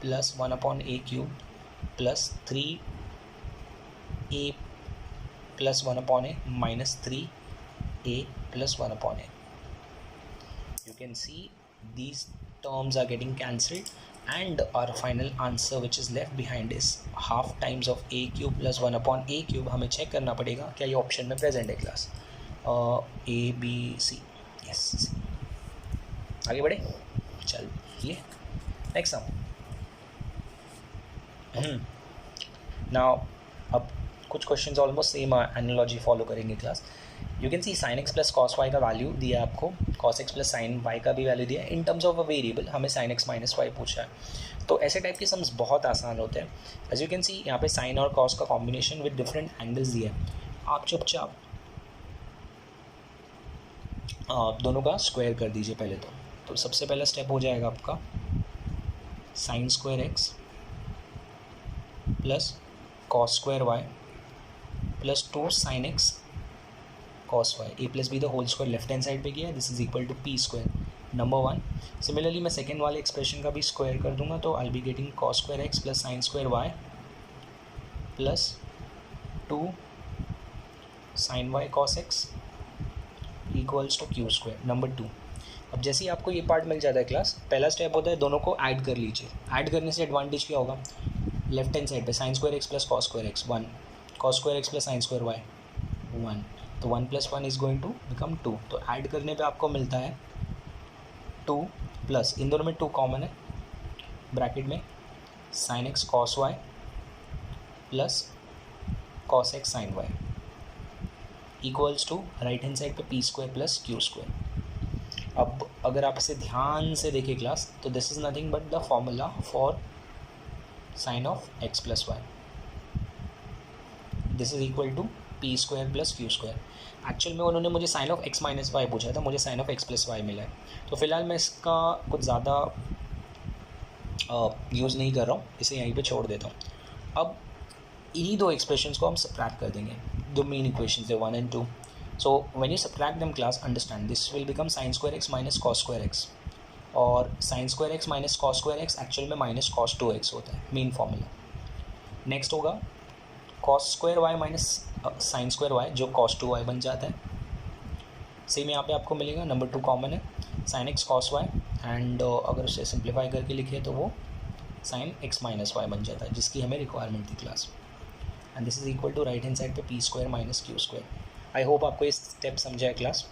plus 1/a cube plus 3a plus 1/a minus 3a plus 1/a. You can see these terms are getting cancelled and our final answer which is left behind is half times of a cube plus 1/a cube. हमें check करना पड़ेगा क्या ये option में present है class. a b c yes. आगे बढ़े, चलिए नेक्स्ट सम. नाउ अब कुछ questions almost same analogy follow करेंगे class. You can see sine x plus cos Y का वैल्यू दिया है आपको, cos x plus sine Y का भी वैल्यू दिया है. In terms of a variable हमें साइन एक्स माइनस वाई पूछा है. तो ऐसे टाइप के सम्स बहुत आसान होते हैं. एज यू कैन सी यहाँ पे साइन और कॉस का कॉम्बिनेशन विद डिफरेंट एंगल्स दिया है. आप चुपचाप दोनों का स्क्वायर कर दीजिए पहले. तो सबसे पहला स्टेप हो जाएगा आपका sine square x plus cos square Y plus 2 sine x cos Y. A plus B the whole square left hand side पे किया, this is equal to P square number 1. Similarly मैं सेकेंड वाले expression का भी square कर दूंगा, तो I be getting cos square x plus sine square Y plus 2 sine Y cos X equals to Q square number 2. अब जैसे ही आपको ये पार्ट मिल जाता है क्लास, पहला स्टेप होता है दोनों को ऐड कर लीजिए. ऐड करने से एडवांटेज क्या होगा, लेफ्ट हैंड साइड पे sine square x plus cos square x 1, cos square x plus sine square y 1, तो 1 plus 1 is going to become 2. तो ऐड करने पे आपको मिलता है 2 प्लस इन दोनों में 2 कॉमन है ब्रैकेट में sine x cos y plus cos x sine y equals to right hand side पे p square plus q square. अब अगर आप इसे ध्यान से देखें क्लास, तो this is nothing but the formula for sine of x plus y. This is equal to P square plus q square. Actual में उन्होंने मुझे sine of x minus Y पूछा था, मुझे sine of x plus Y मिला है. तो फिलहाल मैं इसका कुछ ज़्यादा यूज़ नहीं कर रहा हूँ, इसे यहीं पे छोड़ देता हूँ. अब इन्हीं दो एक्सप्रेशंस को हम सब्ट्रैक्ट कर देंगे, दो मेन इक्वेशंस है 1 and 2. So when you subtract them class, understand this will become sin square x minus cos square x, और sin square x minus cos square x actual में minus cos 2x होता है main formula. Next होगा cos square y minus sin square y जो cos 2y बन जाता है, same यहाँ पे आपको मिलेगा, नंबर 2 कॉमन है, sine x cos y, and अगर उसे सिंप्लीफाई करके लिखे तो वो साइन एक्स माइनस वाई बन जाता है, जिसकी हमें रिक्वायरमेंट थी class. And this is equal to right hand side पे p square minus q square. I hope आपको ये स्टेप समझा है क्लास।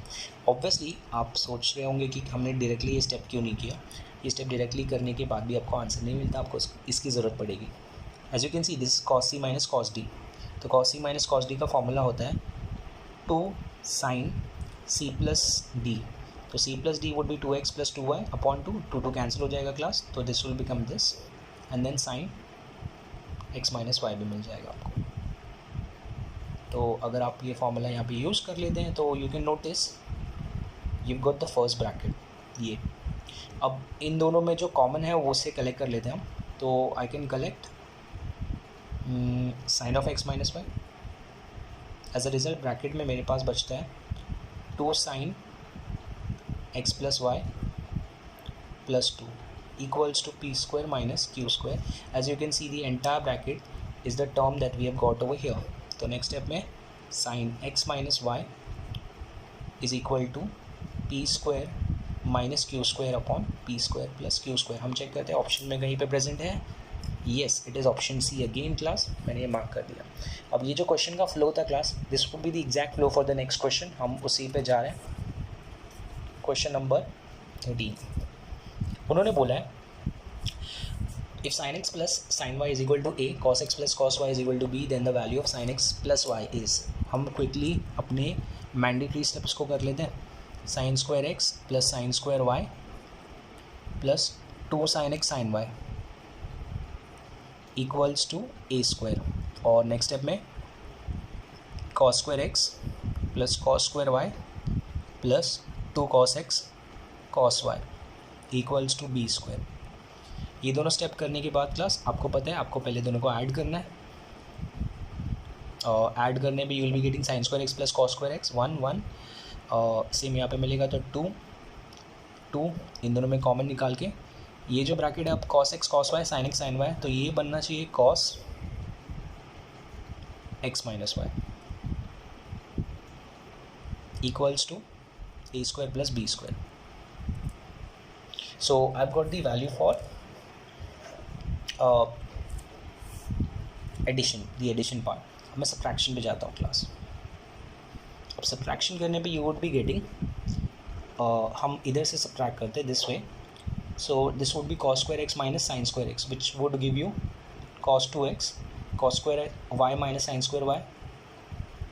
ऑब्वियसली आप सोच रहे होंगे कि हमने डायरेक्टली ये स्टेप क्यों नहीं किया। ये स्टेप डायरेक्टली करने के बाद भी आपको आंसर नहीं मिलता, आपको इसकी ज़रूरत पड़ेगी। As you can see this cos C minus cos D. तो cos C minus cos D का फॉर्मूला होता है 2 साइन सी प्लस डी। तो सी plus D would be 2x plus 2y upon 2 cancel हो जाएगा क्लास, तो this will become this, and then sine x minus y भी मिल जाएगा आपको। तो अगर आप ये फॉर्मूला यहाँ पे यूज़ कर लेते हैं तो you can notice you got the first bracket. ये अब इन दोनों में जो कॉमन है वो से कलेक्ट कर लेते हैं हम। तो I can collect sine of x minus y. As a result bracket में मेरे पास बचता है 2 sine x plus y plus 2 equals to p square minus q square. As you can see the entire bracket is the term that we have got over here. तो next step में sin x minus y is equal to p square minus q square upon p square plus q square. हम check करते हैं option में कहीं पे present है। Yes, it is option C again class, मैंने ये मार्क कर दिया। अब ये जो क्वेश्चन का फ्लो था class, this would be the exact flow for the next question. हम उसी पे जा रहे हैं। क्वेश्चन नंबर 13 उन्होंने बोला है if sine x plus sine y is equal to A, cos x plus cos y is equal to B, then the value of sine x plus y is. हम क्विकली अपने mandatory steps को कर लेते हैं। Sine square x plus sine square Y plus 2 sine x sine y equals to A square. और next step में cos square x plus cos square Y plus 2 cos x cos y equals to B square. ये दोनों step करने के बाद class आपको पता है आपको पहले दोनों को ऐड करना है, और ऐड करने पे you will be getting sine square x plus cos square x 1 1, same यहाँ पे मिलेगा तो 2 2, इन दोनों में कॉमन निकाल के ये जो ब्रैकेट है अब cos x cos y sine x sine y, तो ये बनना चाहिए cos x minus y equals to A square plus B square. So I've got the value for addition, the addition part. अब मैं subtraction पे जाता हूँ क्लास। अब subtraction करने पे you would be getting हम इधर से subtract करते हैं this way, so this would be cos square x minus sin square x, which would give you cos 2x cos square y minus sin square y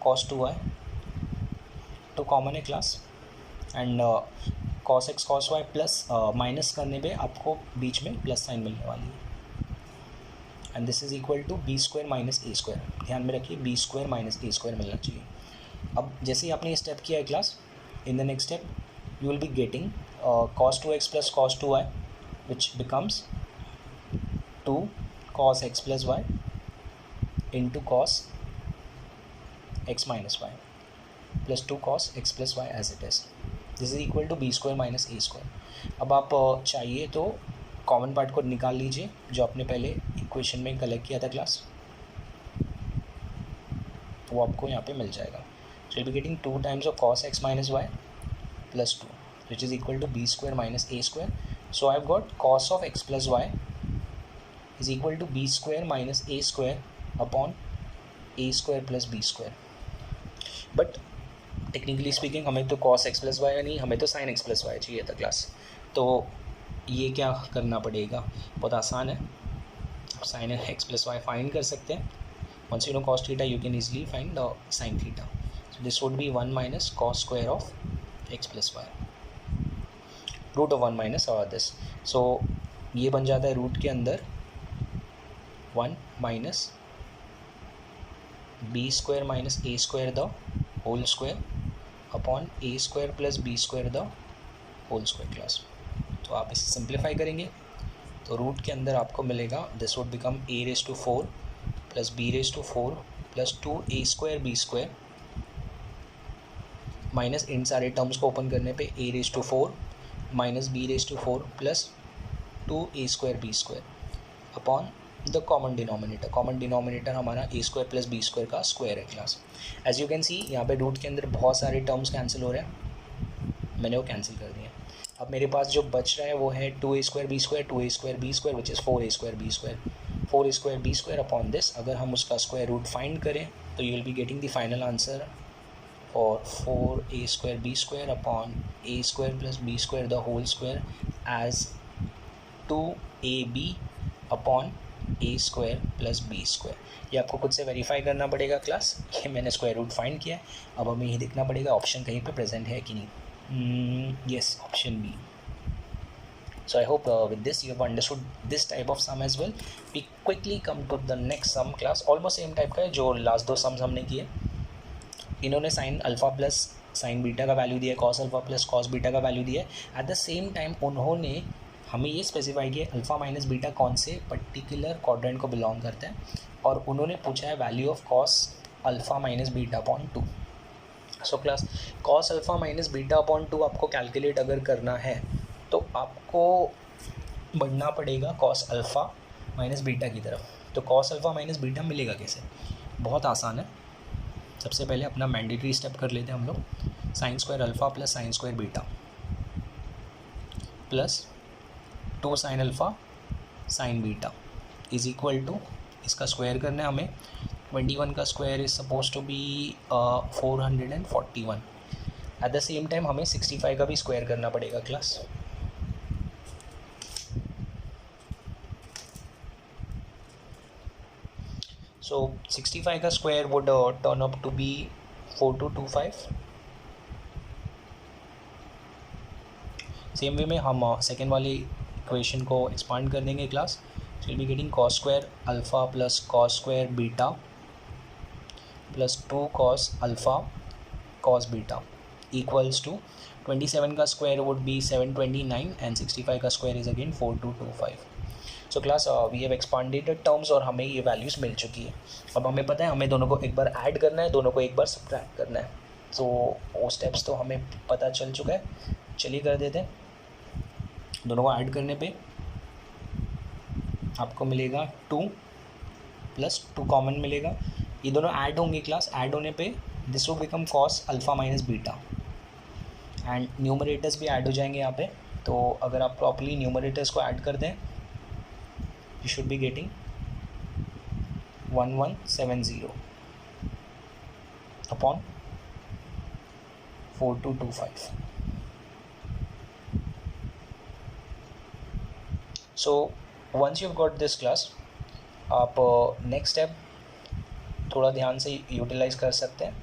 cos 2y, तो common है class, and cos x cos y plus minus करने पे आपको बीच में plus sign मिलने वाली है, and this is equal to B square minus A square. ध्यान में रखिए बी स्क्वायर माइनस ए स्क्वायर मिलना चाहिए। अब जैसे ही आपने ये स्टेप किया है class, in the next step you will be getting cos 2x plus cos 2y which becomes 2 cos x plus y into cos x minus y plus 2 cos x plus y as it is. This is equal to B square minus A square. अब आप चाहिए तो common part को निकाल लीजिए जो आपने पहले इक्वेशन में कलेक्ट किया था क्लास, वो आपको यहाँ पे मिल जाएगा। So will be getting 2 times of cos x minus y plus 2 which is equal to B square minus A square. So I have got cos of x plus y is equal to B square minus A square upon A square plus B square. But technically speaking हमें तो cos x plus Y नहीं, हमें तो sin x plus Y चाहिए था class. तो ये क्या करना पड़ेगा, बहुत आसान है, sin x plus y find कर सकते हैं। Once you know cos theta you can easily find sin theta. So this would be 1 minus cos square of x plus y root of 1 minus this. So ये बन जाता है root के अंदर 1 minus b square minus A square the whole square upon A square plus B square the whole square class. तो आप इसे simplify करेंगे तो रूट के अंदर आपको मिलेगा this would become a raise to 4 plus b raise to 4 plus 2a square b square minus इन सारे टर्म्स को ओपन करने पे a raise to 4 minus b raise to 4 plus 2a square b square upon the common denominator. Common denominator हमारा a square plus B square का square है class. As you can see यहाँ पे root के अंदर बहुत सारे टर्म्स कैंसिल हो रहे हैं, मैंने वो कैंसिल कर दिया। अब मेरे पास जो बच रहा है वो है 2a² b² 2a² b² which is 4a² b², 4a² b² upon this. अगर हम उसका स्क्वायर रूट फाइंड करें तो you will be getting the final answer और 4a² b² upon a² plus b² the whole square as 2ab upon a² plus b²। ये आपको खुद से वेरीफाई करना पड़ेगा क्लास, ये मैंने स्क्वायर रूट फाइंड किया है। अब हमें ये देखना पड़ेगा ऑप्शन कहीं पे प्रेजेंट है कि नहीं। Yes, option B. So I hope with this you have understood this type of sum as well. We quickly come to the next sum class, almost same type का है जो लास्ट दो sums हमने किए। इन्होंने sine alpha plus sign beta का value दिया है, cos alpha plus cos beta का वैल्यू दिया है। एट द सेम टाइम उन्होंने हमें ये स्पेसिफाई किया अल्फ़ा माइनस बीटा कौन से पर्टिकुलर क्वाड्रेंट को बिलोंग करता है, और उन्होंने पूछा है value of cos alpha minus beta upon 2। So class cos alpha minus beta upon 2 आपको कैलकुलेट अगर करना है तो आपको बढ़ना पड़ेगा कॉस अल्फ़ा माइनस बीटा की तरफ। तो कॉस अल्फ़ा माइनस बीटा मिलेगा कैसे? बहुत आसान है। सबसे पहले अपना मैंडेटरी स्टेप कर लेते हैं हम लोग। Sine square alpha plus sine square beta plus 2 sine alpha sine beta is equal to, इसका स्क्वायर करना है हमें। 21 का square is suppose to be 441। At the same time हमें 65 का भी स्क्वायर करना पड़ेगा क्लास। So 65 का square would turn up to be 4225। Same way में हम सेकेंड वाली इक्वेशन को एक्सपांड कर देंगे class. So will be getting cos square alpha plus cos square beta plus 2 cos alpha cos beta equals to 27 का square would be 729 and 65 का square is again 4225। So class we have expanded terms और हमें ये values मिल चुकी है। अब हमें पता है हमें दोनों को एक बार ऐड करना है, दोनों को एक बार सब्ट्रैक्ट करना है। तो वो स्टेप्स तो हमें पता चल चुका है, चलिए कर देते हैं। दोनों को ऐड करने पे आपको मिलेगा 2 प्लस 2 कॉमन मिलेगा। ये दोनों ऐड होंगे क्लास, ऐड होने पे this will become cos alpha minus beta and numerators भी ऐड हो जाएंगे यहाँ पे। तो अगर आप प्रॉपर्ली न्यूमरेटर्स को ऐड कर दें you should be getting 1170 upon 4225. So once you've got this class, आप नेक्स्ट स्टेप थोड़ा ध्यान से यूटिलाइज कर सकते हैं।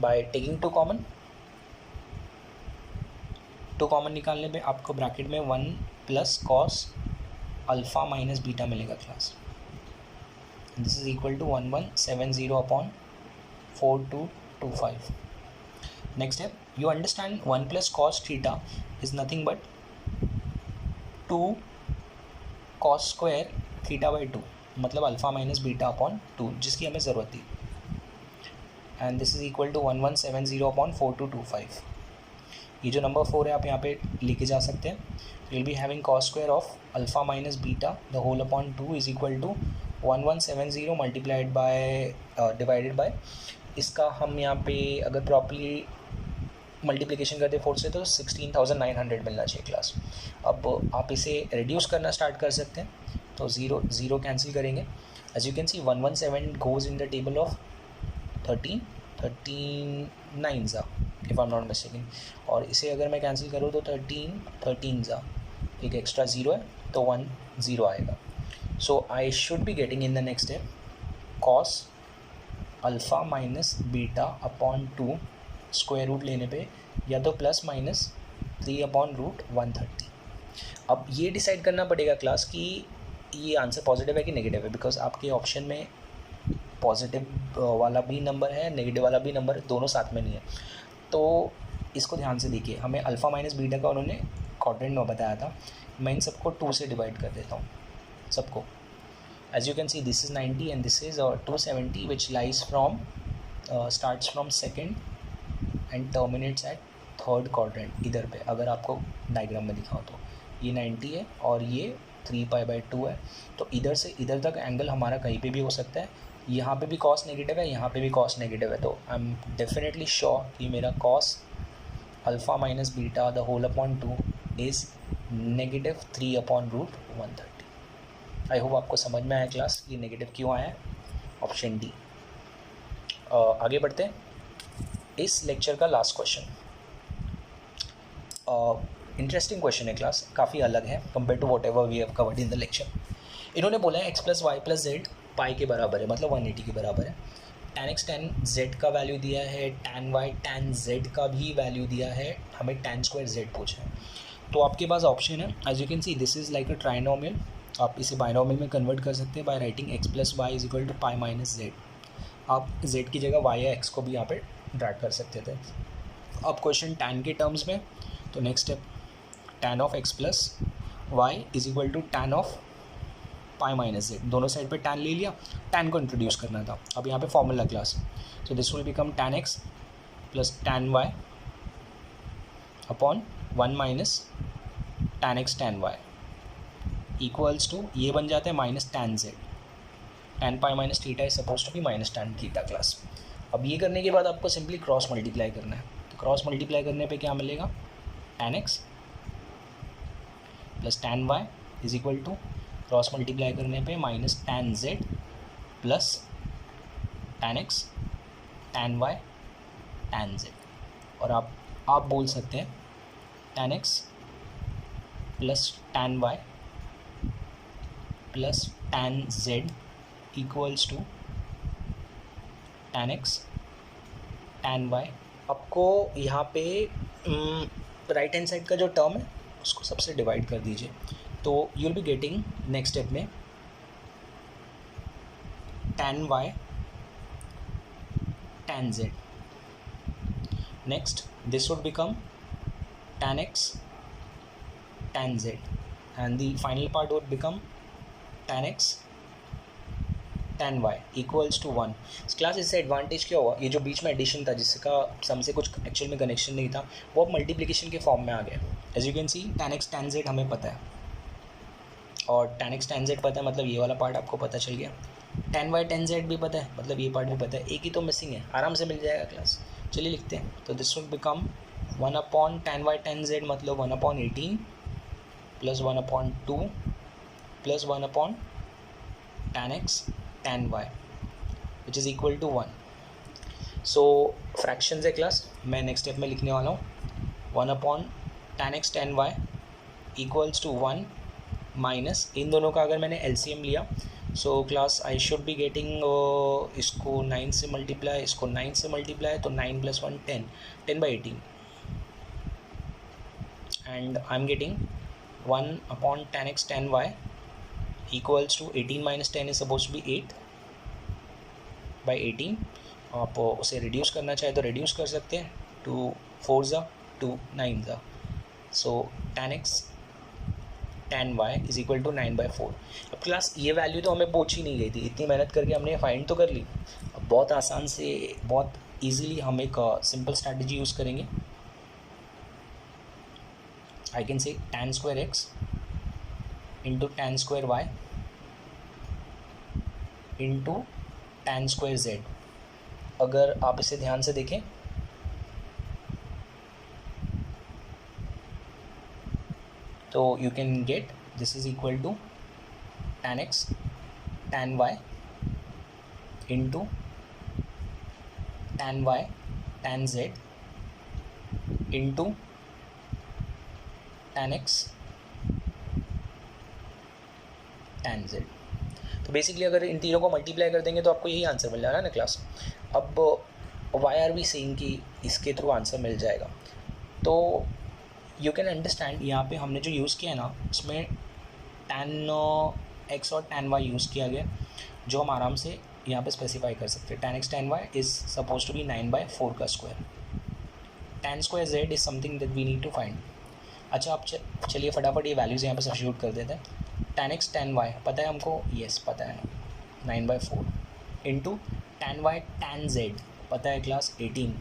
बाय टेकिंग 2 कॉमन निकालने पे आपको ब्रैकेट में 1 plus cos alpha minus beta मिलेगा class. This is equal to 1170 upon 4225। Next step, you understand 1 plus cos theta is nothing but 2 cos square theta by 2, मतलब अल्फ़ा माइनस बीटा अपॉन 2, जिसकी हमें ज़रूरत थी। And this is equal to 1170 upon 4225। ये जो number 4 है आप यहाँ पे लेके जा सकते हैं। Will be having cos square of alpha minus beta the whole upon 2 is equal to 1170 multiplied by divided by, इसका हम यहाँ पे अगर प्रॉपर्ली मल्टीप्लिकेशन करते 4 से तो 16,900 मिलना चाहिए क्लास। अब आप इसे रिड्यूस करना स्टार्ट कर सकते हैं, तो ज़ीरो कैंसिल करेंगे। As you can see 117 goes in the table of 13 9 if I am not mistaken, और इसे अगर मैं कैंसिल करूँ तो 13 एक एक्स्ट्रा ज़ीरो है तो 1 0 आएगा। So I should be getting in the next step cos alpha minus beta upon 2 square root लेने पे या तो प्लस माइनस 3 अपॉन रूट 130। अब ये डिसाइड करना पड़ेगा क्लास कि ये आंसर पॉजिटिव है कि नेगेटिव है, बिकॉज आपके ऑप्शन में पॉजिटिव वाला भी नंबर है, नेगेटिव वाला भी नंबर, दोनों साथ में नहीं है। तो इसको ध्यान से देखिए, हमें अल्फ़ा माइनस बीटा का उन्होंने क्वाड्रेंट में बताया था। मैं इन सबको 2 से डिवाइड कर देता हूँ सबको। As you can see this is 90 and this is 270 which lies from starts from second and terminates at third quadrant. इधर पे अगर आपको डायग्राम में दिखाओ तो ये 90 है और ये 3π/2 है, तो इधर से इधर तक एंगल हमारा कहीं पे भी हो सकता है। यहाँ पे भी कॉस नेगेटिव है, यहाँ पे भी कॉस नेगेटिव है, तो आई एम डेफिनेटली श्योर कि मेरा cos alpha minus beta the whole upon 2 is -3/√130। I hope आपको समझ में आया क्लास, ये नेगेटिव क्यों आया है। Option D. आगे बढ़ते हैं। इस लेक्चर का लास्ट क्वेश्चन इंटरेस्टिंग क्वेश्चन है क्लास, काफ़ी अलग है compare to whatever we have covered in the lecture. इन्होंने बोला है x + y + z पाई के बराबर है, मतलब 180 के बराबर है। tan x tan z का वैल्यू दिया है, tan y tan z का भी वैल्यू दिया है, हमें tan² z पूछा है। तो आपके पास ऑप्शन है, as you can see this is like a trinomial. आप इसे बाइनोमियल में कन्वर्ट कर सकते हैं by writing x + y = π - z। आप z की जगह y या x को भी यहाँ पे ड्रैग कर सकते थे। अब क्वेश्चन tan के टर्म्स में, तो next step tan of x + y = tan of π - z। दोनों साइड पे tan ले लिया, tan को इंट्रोड्यूस करना था। अब यहाँ पे formula class, so this will become tan x + tan y upon 1 - tan x tan y equals to, ये बन जाता है -tan z। tan π - θ is suppose to be -tan θ class. अब ये करने के बाद आपको सिंपली क्रॉस मल्टीप्लाई करना है। तो क्रॉस मल्टीप्लाई करने पे क्या मिलेगा, tan x + tan y = cross multiply करने पे -tan z + tan x tan y tan z। और आप बोल सकते हैं tan x + tan y + tan z equals to tan x tan y। आपको यहाँ पे राइट हैंड साइड का जो टर्म है उसको सबसे डिवाइड कर दीजिए, तो you will be getting next step में tan y tan z। Next this would become tan x tan z and the final part would become tan x tan y equals to 1। Class इससे advantage क्या हुआ, ये जो बीच में addition था जिसका सम से कुछ एक्चुअल में कनेक्शन नहीं था, वो अब मल्टीप्लिकेशन के फॉर्म में आ गया। As you can see tan x tan z हमें पता है, और tan x tan z पता है, मतलब ये वाला पार्ट आपको पता चल गया। tan y tan z भी पता है, मतलब ये पार्ट भी पता है, एक ही तो मिसिंग है, आराम से मिल जाएगा क्लास। चलिए लिखते हैं, तो this will become 1/tan y tan z मतलब 1/18 + 1/2 + 1/tan x tan y which is equal to 1। So fractions है क्लास, मैं नेक्स्ट स्टेप में लिखने वाला हूँ 1/tan x tan y equals to 1 minus, इन दोनों का अगर मैंने एलसीएम लिया, so class I should be getting, इसको 9 से मल्टीप्लाई, इसको 9 से मल्टीप्लाई, तो 9 + 1 10 10/18 and I am getting 1/tan x tan y equals to 18 - 10 is suppose to be 8/18। आप उसे रिड्यूस करना चाहे तो रिड्यूस कर सकते हैं, 2 4 ज़ा 2 9 ज़ा, सो tan x tan y = 9/4। अब क्लास ये वैल्यू तो हमें पूछी नहीं गई थी, इतनी मेहनत करके हमने फाइंड तो कर ली। अब बहुत आसान से, बहुत ईजिली हम एक सिंपल स्ट्रैटेजी यूज़ करेंगे। आई कैन से tan² x × tan² y × tan² z। अगर आप इसे ध्यान से देखें तो you can get this is equal to tan x tan y × tan y tan z × tan x tan z। तो बेसिकली अगर इन तीनों को मल्टीप्लाई कर देंगे तो आपको यही आंसर मिल जाएगा ना क्लास। अब वाई आर वी सेइंग कि इसके थ्रू आंसर मिल जाएगा, तो यू कैन अंडरस्टैंड यहाँ पे हमने जो यूज़ किया है ना, उसमें tan x और tan y यूज़ किया गया, जो हम आराम से यहाँ पे स्पेसिफाई कर सकते हैं। tan x tan y is suppose to be 9/4 का square, tan² z is something that we need to find. अच्छा, आप चलिए फटाफट ये वैल्यूज़ यहाँ पे सब्स्टिट्यूट कर देते हैं। tan x tan y पता है हमको, यस पता है 9/4 into tan y tan z पता है class 18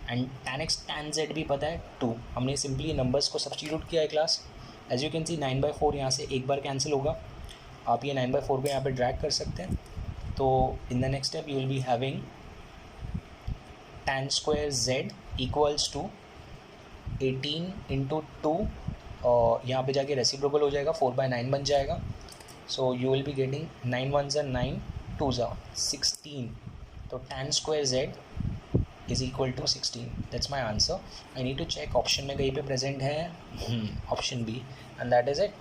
and tan x tan z भी पता है 2। हमने सिंपली नंबर्स को सब्स्टिट्यूट किया है class, as you can see 9/4 यहाँ से एक बार कैंसिल होगा, आप ये 9/4 को यहाँ पे ड्रैग कर सकते हैं। तो in the next step you will be having tan square z equals to 18 into 2, और यहाँ पे जाके रेसिप्रोकल हो जाएगा, 4/9 बन जाएगा। So you will be getting 9 1 ज़ा 9, 2 ज़ा 16, तो tan square z is equal to 16। That's my answer. I need to check option में कहीं पे प्रेजेंट है, option B, and that is it.